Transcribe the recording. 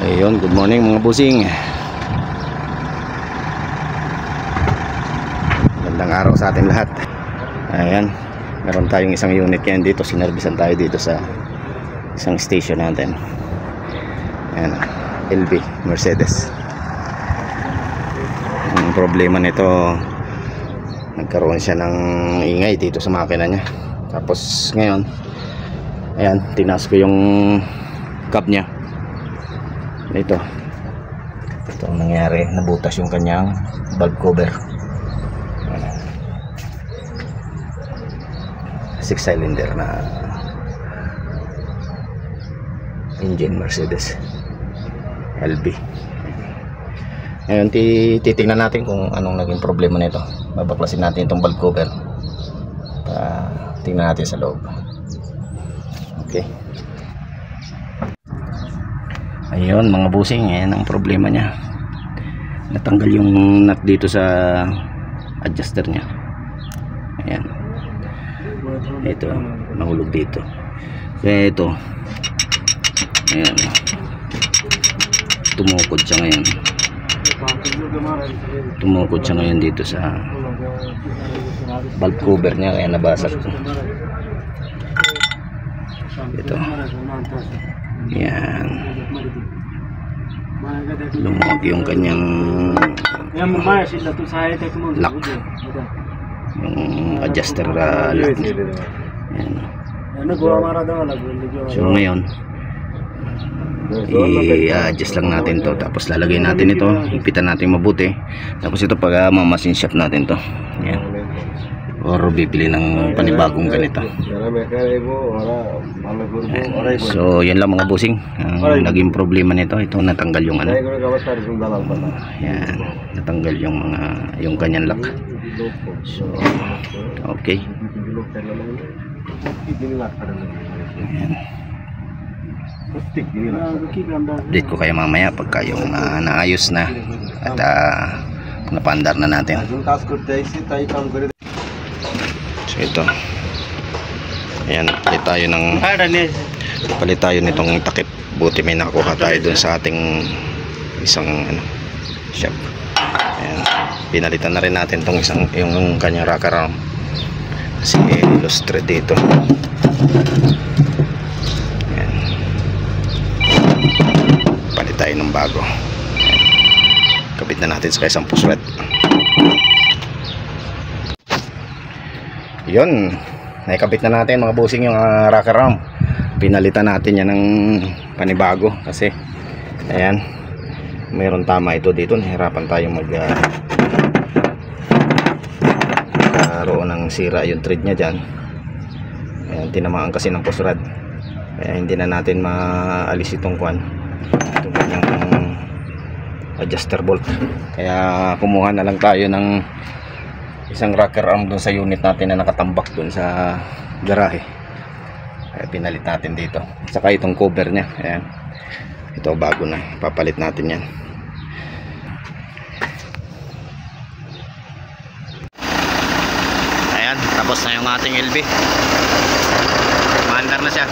Ayun, good morning mga busing. Magandang araw sa ating lahat. Ayan, meron tayong isang unit yan dito. Sinervisan tayo dito sa isang station natin. Ayan, LB Mercedes. Ang problema nito, nagkaroon siya ng ingay dito sa makina niya. Tapos ngayon, ayan, tinaas ko yung cap niya. Ito ang nangyari, nabutas yung kanyang valve cover. 6-cylinder na engine Mercedes LB. Ngayon titingnan natin kung anong naging problema nito. Babaklasin natin itong valve cover. Tingnan natin sa loob. Okay. Ayun mga busing, ayan ang problema niya. Natanggal yung nut dito sa adjuster niya. Ayan. Ito, nahulog dito. Kaya ito, ayan, tumukod siya ngayon. Tumukod siya ngayon dito sa valve cover niya, kaya nabasag ito. Ito. Yan. Lumog yung kanyang lock, yung adjuster lock. Yan. So ngayon i-adjust lang natin to, tapos lalagay natin ito, hipitan natin mabuti, tapos ito pag mamasin shop natin to. Yan. Or bibili ng panibagong ganito. So yan lang mga busing. Naging problema nito, ito natanggal yung ano. Yan, natanggal yung kanyang lock. So okay. Yan. Update ko kayo mamaya pagka yung naayos na at napandar na natin. So ito, ayan, palit tayo nitong takip. Buti may nakuha tayo dun sa ating isang shop. Ayan, pinalitan na rin natin tong yung kanyang rocker arm kasi lustre dito. Ayan, palit tayo ng bago. Ayan, kabit na natin sa isang puswet. Yun, naikabit na natin mga busing yung rocker arm. Pinalitan natin yan ng panibago kasi ayan, mayroon tama ito dito. Nahirapan tayo magkaroon ng sira yung thread nya dyan. Ayan, tinamaan kasi ng push rod, kaya hindi na natin maalis itong kwan, itong kanyang adjuster bolt. Kaya kumuha na lang tayo ng isang rocker arm dun sa unit natin na nakatambak dun sa garahe. Kaya pinalit natin dito. Saka itong cover nya, ayan, ito bago na, papalit natin yan. Ayan, tapos na yung ating LB. Maandar na siya.